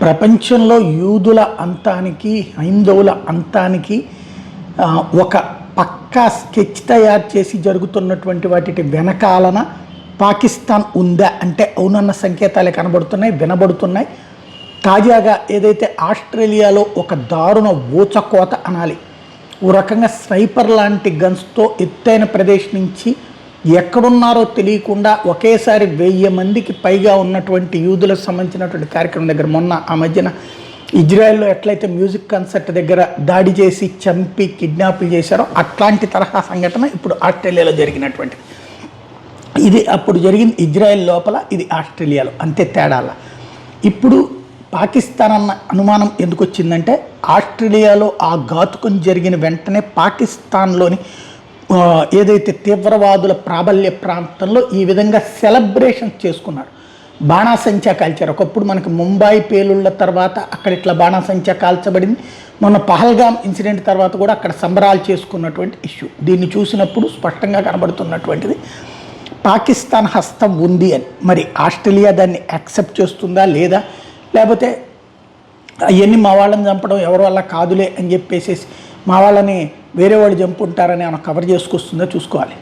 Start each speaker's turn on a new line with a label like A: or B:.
A: ప్రపంచంలో యూదుల అంతానికి, హైందవుల అంతానికి ఒక పక్కా స్కెచ్ తయారు చేసి జరుగుతున్నటువంటి వాటి వెనకాలన పాకిస్తాన్ ఉందా అంటే అవునన్న సంకేతాలే కనబడుతున్నాయి, వినబడుతున్నాయి. తాజాగా ఏదైతే ఆస్ట్రేలియాలో ఒక దారుణ ఊచకోత అనాలి, ఓ రకంగా స్నైపర్ లాంటి గన్స్తో ఎత్తైన ప్రదేశం నుంచి ఎక్కడున్నారో తెలియకుండా ఒకేసారి 1000 మందికి పైగా ఉన్నటువంటి యూదులకు సంబంధించినటువంటి కార్యక్రమం దగ్గర మొన్న ఆ మధ్యన ఇజ్రాయెల్లో ఎట్లయితే మ్యూజిక్ కన్సర్ట్ దగ్గర దాడి చేసి చంపి కిడ్నాప్లు చేశారో అట్లాంటి తరహా సంఘటన ఇప్పుడు ఆస్ట్రేలియాలో జరిగినటువంటిది. ఇది అప్పుడు జరిగింది ఇజ్రాయెల్ లోపల, ఇది ఆస్ట్రేలియాలో, అంతే తేడాల. ఇప్పుడు పాకిస్తాన్ అన్న అనుమానం ఎందుకు వచ్చిందంటే ఆస్ట్రేలియాలో ఆ ఘాతుకం జరిగిన వెంటనే పాకిస్తాన్లోని ఏదైతే తీవ్రవాదుల ప్రాబల్య ప్రాంతంలో ఈ విధంగా సెలబ్రేషన్ చేసుకున్నారు, బాణాసంచా కాల్చారు. ఒకప్పుడు మనకి ముంబై పేలుళ్ళ తర్వాత అక్కడ ఇట్లా బాణాసంచా కాల్చబడింది. మొన్న పహల్గామ్ ఇన్సిడెంట్ తర్వాత కూడా అక్కడ సంబరాలు చేసుకున్నటువంటి ఇష్యూ. దీన్ని చూసినప్పుడు స్పష్టంగా కనబడుతున్నటువంటిది పాకిస్తాన్ హస్తం ఉంది అని. మరి ఆస్ట్రేలియా దాన్ని యాక్సెప్ట్ చేస్తుందా లేదా, లేకపోతే అవన్నీ మా వాళ్ళని చంపడం ఎవరి వల్ల కాదులే అని చెప్పేసి మా వాళ్ళని వేరే వాళ్ళు చంపుంటారని ఏమైనా కవర్ చేసుకొస్తుందో చూసుకోవాలి.